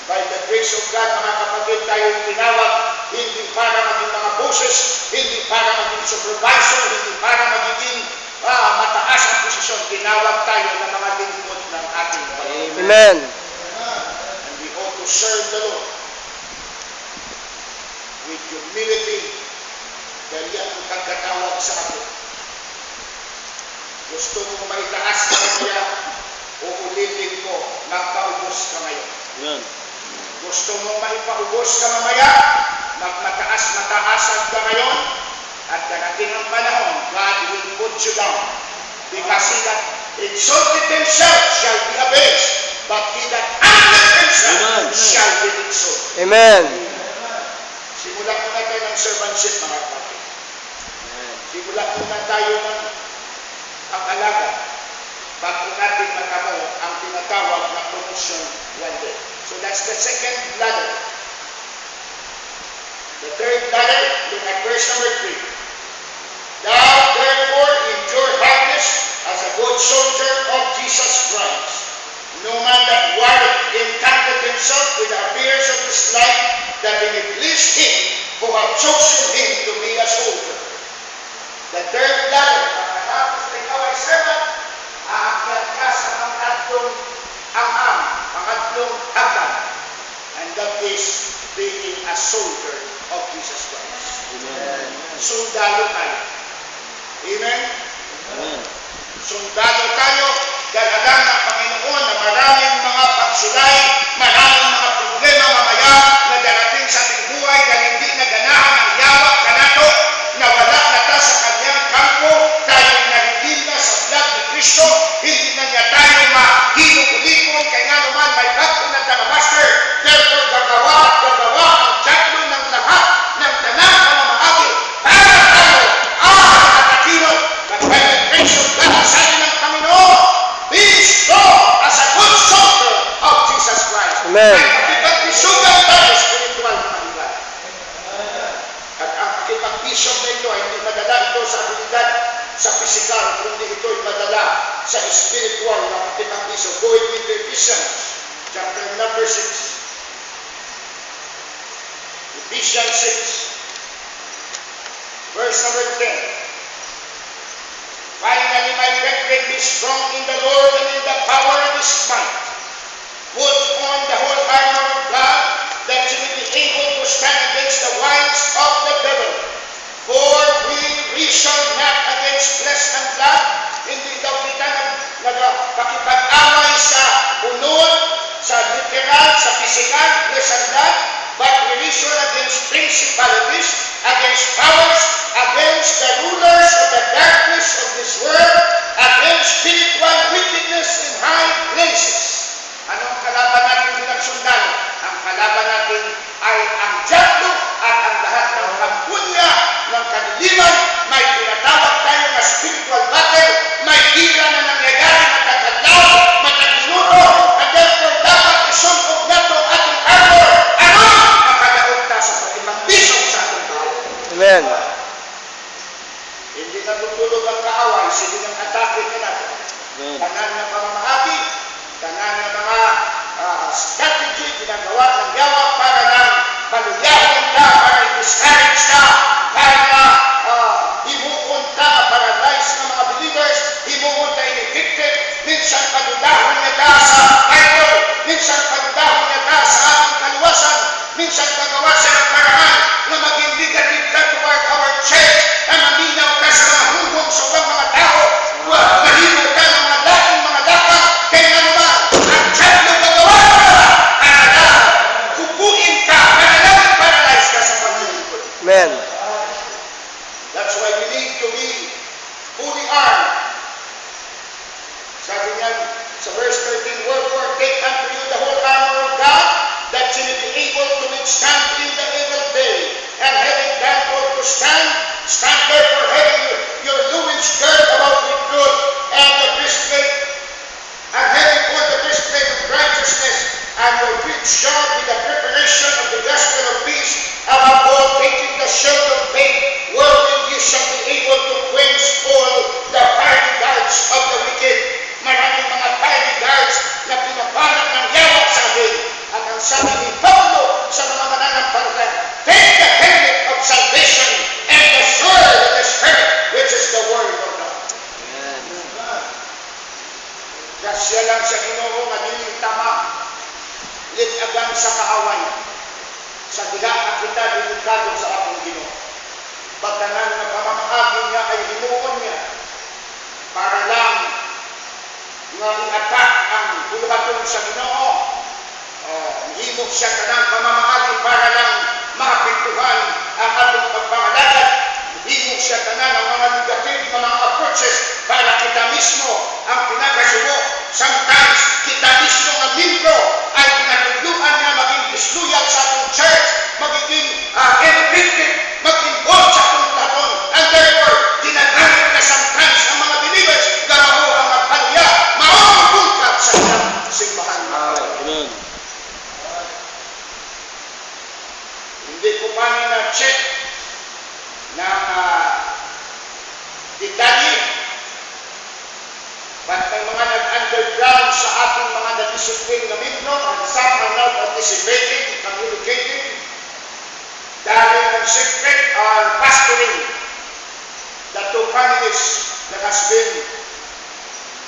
By the grace of God, mga kapatid, tayo tinawag hindi para maging mga boses, hindi para maging supervisor, hindi para magiging mataas ang posisyon. Tinawag tayo ng mga lingkod ng ating Panginoon. Amen. And we ought to serve the Lord with humility dahil yan ang pagkatawag sa atin. Gusto mo maitaas ka mamaya, uulitin ko, magpaubos ka ngayon. Amen. Gusto mo maipaubos ka mamaya, magmataas-mataasan ka ngayon, at darating ang panahon, God will put you down. Because he that exalted himself shall be abased, but he that humbled himself shall be exalted. Amen. Simulan muna tayo ng servantship, mga kapatid. Simulan muna tayo ng pag-alaga bago natin matamo ang tinatawag na promotion one day. So that's the second ladder. The third ladder, look at verse number 3. Thou therefore endure hardness as a good soldier of Jesus Christ. No man that warreth entangled himself with the affairs of this life, that he may please him who hath chosen him to be a soldier. The third ladder, pagkatapos na ikaw ay servant, aakyat ka sa pangatlong hagdan. And that is being a soldier of Jesus Christ. Amen. Sundalo tayo. Amen? Amen. Sundalo tayo dahil alam ng Panginoon na maraming mga pagsulay, maraming mga problema mamaya na darating sa ating buhay dahil hindi naganahan ang yawak ka nato, na wala na ta sa kanyang kampo, tayo narinig na sa blood ni Kristo, hindi na niya tayo mahilong-ulikon, kaya nga naman may bago na master. Therefore, gagawa ang jaglo ng lahat ng tanang pamamahagi para tayo nakakilot. But by the grace of God, sabi ng Panginoon, be strong as a good soldier of Jesus Christ. Amen. At makipag-bisugan tayo spiritual na hanggan. At ang makipag-bishop na ito ay hindi madala ito sa abilidad sa physical, kundi ito ay madala sa spiritual na makipag-bishop. Go with Ephesians chapter number 6. Ephesians 6, verse number 10. Finally, my brethren, be strong in the Lord and in the power of his might. Put on the whole armor of God, that you may be able to stand against the wiles of the devil. For we wrestle not against flesh and blood, hindi daw kita nagpakipag-away sa unod, sa literal, sa physical, flesh and blood, but we wrestle against principalities, against powers, against the rulers of the darkness of this world, against spiritual wickedness in high places. Anong kalaban natin bilang sundalo? Ang kalaban natin ay ang diablo at ang lahat ng kampunya ng kadiliman. May tinatawag tayo na spiritual battle, may tira na nangyayari matagalaw, matagminuto, and therefore dapat isumpog nato ating armor. Ano? Makadaugta sa pag-ibang-bisog sa ating tao. Amen. Hindi natutulog ang kaaway, sige ng atake ka natin. Amen. Tanan ng pamamahagi, tanan ng mga strategy, ginagawa ng yawa para lang paluyahin ka, para i-discourage ka, para himuon ka, paralyze ng mga believers, himuon ka in-evicted, minsan padudahon niya ka sa idol, minsan padudahon niya ka sa ating kaluwasan, minsan pagawa siya ng paraan na maging negative ka toward our church, na maminaw ka sa mga hungong sa mga tao, mahimo ka ng mga dating mga dapat, kaya nga naman, ang chat na pagawa ka, kukuin ka, paralyze ka sa paglilipod. Amen. That's why we need to be fully armed. Sabi niya sa verse 13, wherefore take unto you the whole armor of God, that you may be able to withstand in the evil day, and having done all to stand, stand therefore having your loins girt about with truth, and the breastplate, and having on the breastplate of righteousness, and your feet shod with the preparation of the gospel of peace, above all taking the shield of faith, wherewith you shall be able to quench all the fiery darts of the wicked. Maraming mga fiery darts na pinapanag ng yawa sa atin. At ang sabi ni Paulo sa mga mananampalataya, take the helmet of salvation and the sword of the Spirit, which is the word of God. Amen. Kasya lang sa Ginoo nga dili tama litagan sa kaaway. Sa diha nga kita delikado sa akong Ginoo. Pagtanan nga pamamaagi niya ay himuon niya para lang nga i-attack ang buluhaton sa Ginoo. Himok siya kanang pamamaagi para lang maapektuhan ang atong pagpangalagad. Himok siya kanang ang mga negative mga approaches para kita mismo ang pinakasubo. Sometimes kita mismo ang membro ay pinatuluan niya maging disloyal sa atong church, magiging irritated, mag-involve sa atong platon. And therefore, ginagamit na sometimes ang mga believers na mao ang magpaluya, mao ang bungkap sa ilang simbahan. Amen. Hindi ko pa na-check ng detalye, but may mga nag-underground sa ating mga na-discipline na membro, and some are not participating, communicating, dahil ang secret are pastoring the two families that has been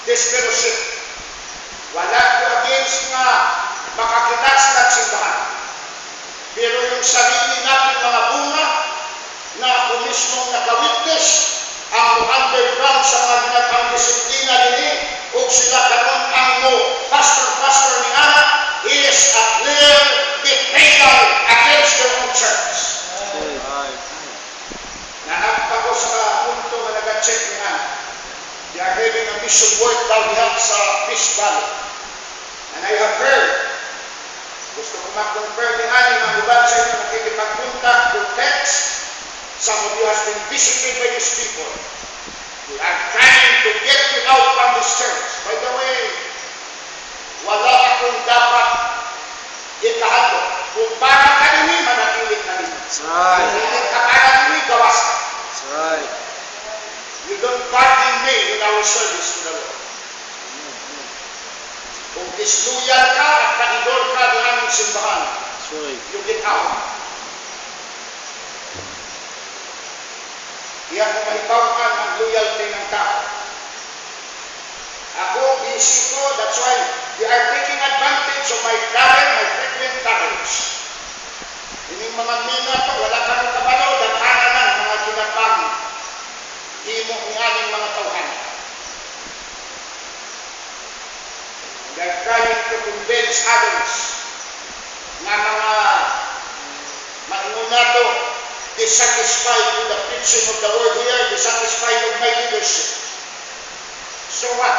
disfellowship. Wala ko against nga makakita sila at simbahan. Pero yung sarili natin mga bunga na ako mismong nakawitness ang underground sa mga ginatang disiplina nini o sila karon ang pastor ni Ana is a clear betrayal against their own church. Naagpa ko sa punto na nag-check ni Ana. They are having a mission work daw diha sa Fish Valley. And I have heard, gusto ko mag-confirm ni Ana na iba sa inyo nakikipag-contact through text. Some of you has been visited by these people. They are trying to get you out from this church. By the way, wala akong dapat ikahalo. Kung para ka nini, manatilit na nini. Right. Hindi ka para nini, gawas ka. That's right. You don't burden me in our service to the Lord. Kung disloyal ka at kaidor ka ng aming simbahan, That's right. you get out. Diyan ko mahipawan ang loyalty ng tao. Ako, busy ko, that's why they are taking advantage of my travel, my frequent travels. Ining mga mina to, wala ka nang kabalo, daghanan na ang mga ginapang himo ni aming mga tawhan. They are trying to convince others na mga mainguna to, dissatisfied with the preaching of the word here, dissatisfied with my leadership. So what?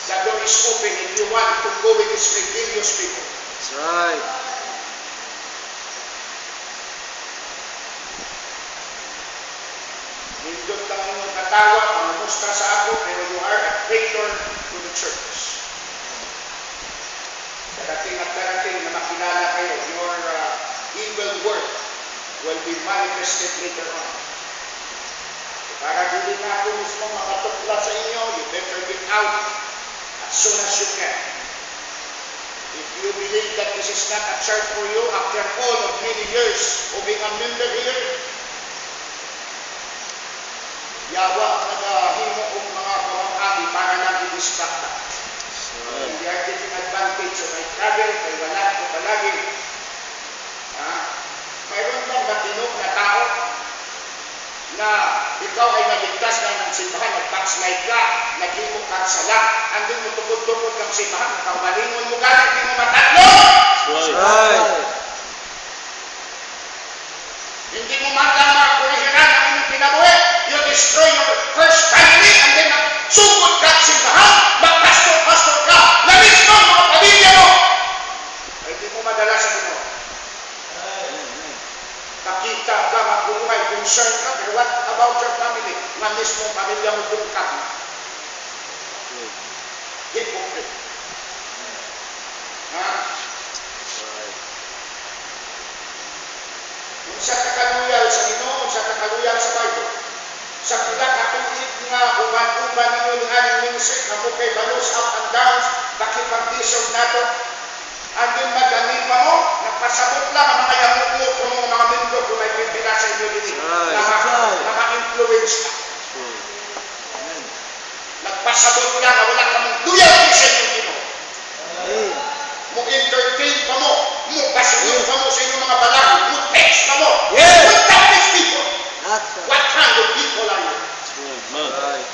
The door is open if you want to go with these rebellious people. That's right. Nindot lang yung katawa, pangamusta sa ako, pero you are a traitor to the church. Darating at darating na makilala kayo, your evil work will be manifested later on. Para hindi na ako mismo makatukla sa inyo, you better get out as soon as you can. If you believe that this is not a church for you, after all of many years of being a member here, yawa ang nagahimo ng mga pamamagi para lang i-distract ka. And they are taking advantage of my travel, kay wala ko palagi. Mayroon bang matinong na tao na ikaw ay naligtas na ng simbahan, nag-backslide ka, naghimo kang sala, andun mo tukod-tukod kang simbahan, kaumalingon mo galing, di mo matatlo! That's right. Hindi mo man lang makakurihiran ang inyong kinabuhi. You destroy your first family and then sugod ka at simbahan, mag-pastor ka, na mismo ang mga pamilya mo! Ay di mo madala sa Ginoo. Nakita ka, magbuhay, concern ka, pero what about your family? Nga mismo pamilya mo bungkak. Hypocrite. Kung sa kakaluyal sa Ginoo, sa kakaluyal sa Bible, sa pila katuig nga uban-uban ninyo ng aming ministry, na mo kay balos up and down, bakit pag-disog nato, and then magamit Magpasabot lang ang mga yamuk-muk ng mga membro kung may pipila sa inyo din. Right. Na ma-influence ka. Nagpasabot ka na wala ka mong loyalty sa inyong Ginoo. Mo-entertain pa mo. Mo-pasunod pa mo sa inyong mga balak. Mo-text pa mo. Yes. Contact these people. That's right. What kind of people are you? Right.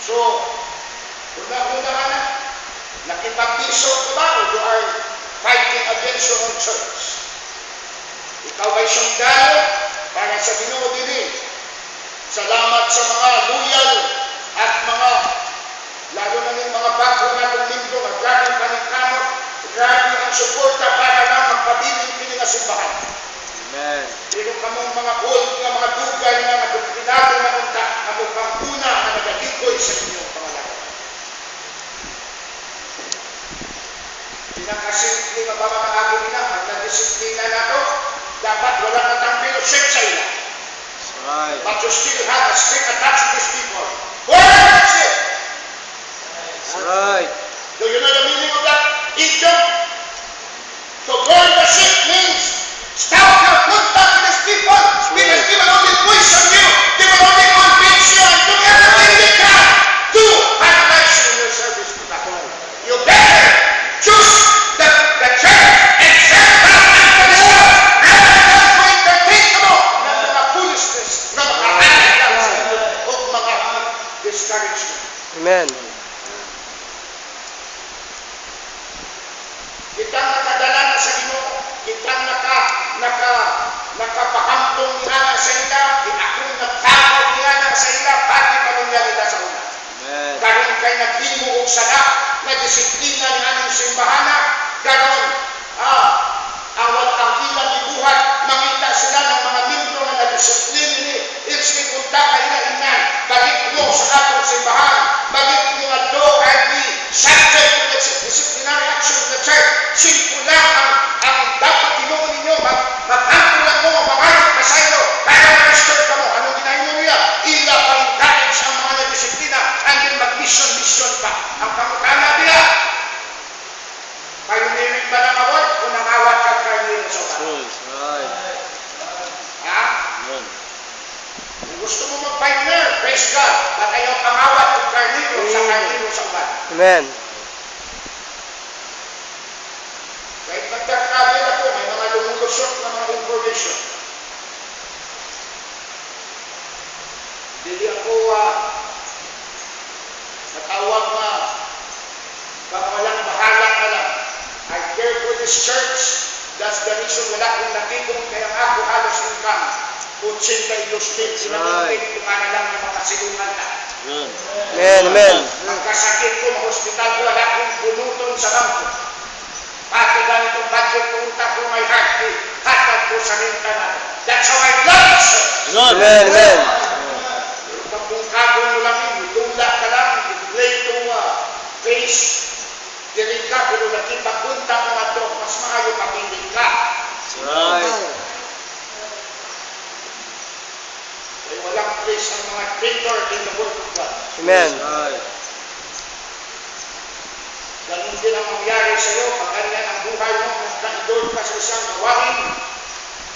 So, una-una ka na, nakipag-bisyo ka ba o you are fighting against your own church? Ikaw ay sundalo para sa Ginoo din. Salamat sa mga loyal at mga, lalo na ng mga bago na membro, na grabe paningkamot, grabe ang suporta para lang magpabiling piningasimbahan. Amen. Pero kamong mga old nga mga dugay nga nagpinado na unta, kamong panguna na nagalikoy sa inyong pangalaman. Pinakasimple nga ba mga agong ina, ang nadisiplina na to, dapat wala na tang fellowship sa ila. Right. But you still have a strict attachment to these people. Worship! That's right. Do you know the meaning of that idiom? To burn the ship means stop your contact with these people because they will only question you, they will only convince you and do everything they can to paralyze you in your service to God. You better choose the church and serve God and the Lord rather than to entertain mo ng mga foolishness na makahalag lang sa inyo o mga discouragement. Amen. Kitang nakadala na sa Ginoo, kitang nakapahantong niya na sa ila, akong nagtawag niya na sa ila, pati pamilya nila sa una. Amen. Karon kay naghimo og sada na disiplina ni aming simbahana, karon ang ilang gibuhat, mangita sila ng mga membro nga nagdisiplina ni ilsi punta kay na inan, bagit mo sa atong simbahan, bagit mo nga do and be subject to the disciplinary action of the church. Simple lang ang dapat tinuon ninyo, maghanto lang mo, mamarot na sa inyo, para ma-restore ka mo. Anong ginahimo niya? Ila pa-encourage ang mga nagdisiplina and then mag-mission pa. Ang kamukana nila, pioneering ba ng award o nangawat ka pioneering sa uban? Right. Ha? Amen. Kung gusto mo mag-pioneer, praise God, but ayaw pangawat kung karniro sa uban. Amen. Kahit nagka-travel ako, may mga lumulusot na mga information. Hindi ako natawag na baka walang bahala ka lang. I care for this church. That's the reason wala akong natigong kaya ako halos income. 82 state. Sinamingin kung ano lang yung makasilungan na. Amen. Amen. Pagkasakit ko, ma-hospital ko, wala akong bunuton sa bangko. Pati ganitong budget punta ko may heartbeat, hatag ko sa renta na. That's how I love it, sir. Amen. Amen. Kung kago mo lang yun, tunda ka lang, play to face, dirig ka, pero nakipapunta mo nga to, mas maayo papiling ka. Right. Kaya walang place ang mga traitor in the word of God. Amen. Right. Ganun din ang mangyari sa iyo pag ganyan ang buhay mo, nagkaidol ka sa isang gawain,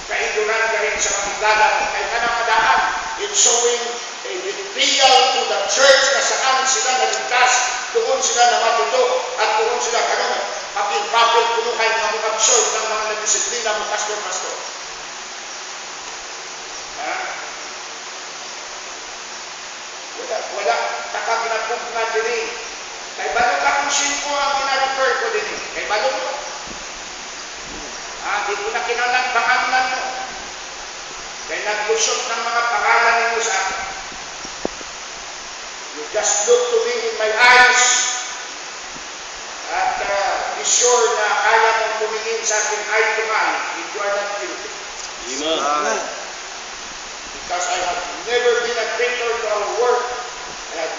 kaidolan ka rin sa kamigala mo. Kaya ka na madaan, it's showing a betrayal to the church na saan sila naligtas, doon sila namatuto, at doon sila kanon, papil-papil, punuhay na mag-absorb ng mga nagdisiplina mo, pastor. Ha? Wala, taka ginapugna din eh. Kay balo ka kung sino ang gina-refer ko din eh. Kay balo mo. Di ko na kinalang pangalan mo. Kay naglusot ng mga pangalan ninyo sa akin. You just look to me in my eyes at be sure na kaya mong tumingin sa akin eye to eye if you are not guilty. Amen. Because I have never been a traitor to our work. I have